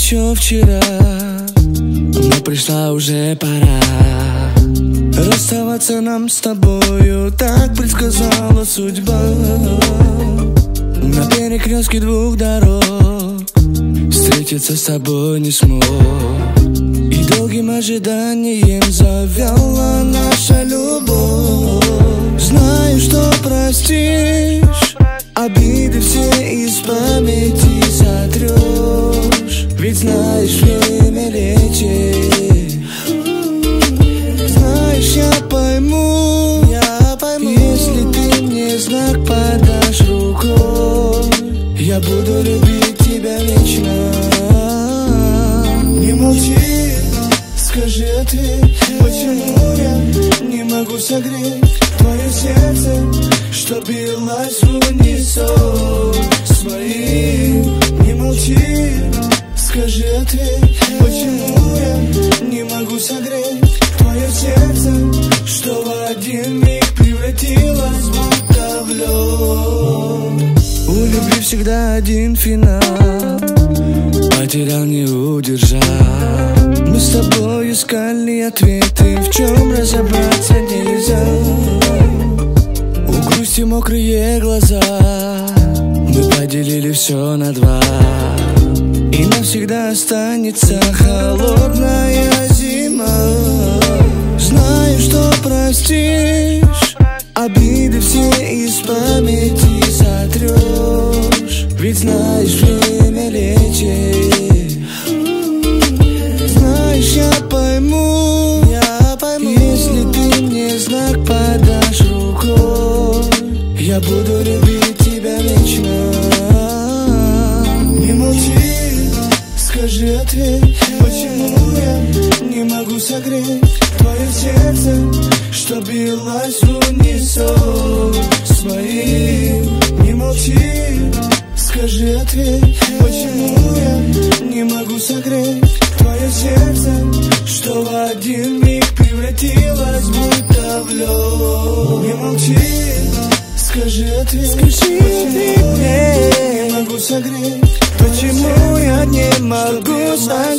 еще вчера, но пришла уже пора расставаться нам с тобою, так предсказала судьба. На перекрестке двух дорог встретиться с тобой не смог, и долгим ожиданием завяла наша любовь. Знаю, что простишь, обиды все из памяти сотрешь, ведь знаешь, время лечит. Знаешь, я пойму, если ты мне знак подашь рукой, я буду любить тебя вечно. Не молчи, скажи ответ, почему я не могу согреть твое сердце, что билось в унисон с моим. Не молчи, скажи ответ, почему я не могу согреть твое сердце, что в один миг превратилось будто в лед. У любви всегда один финал, потерял, не удержал. Мы с тобой искали ответы, в чем разобраться нельзя. У грусти мокрые глаза, мы поделили все на два, и навсегда останется холодная зима. Знаю, что простишь, обиды все из памяти сотрешь, ведь знаешь, время лечит. Знаешь, я пойму, если ты мне знак подашь рукой, я буду любить тебя вечно. Не молчи, скажи ответ, почему я не могу согреть твое сердце, что билось в унисон с моим. Не молчи, скажи ответ, почему я не могу согреть твое сердце, что в один миг превратилось будто в лед. Не молчи, скажи ответ, почему я не могу согреть, почему я не могу согреть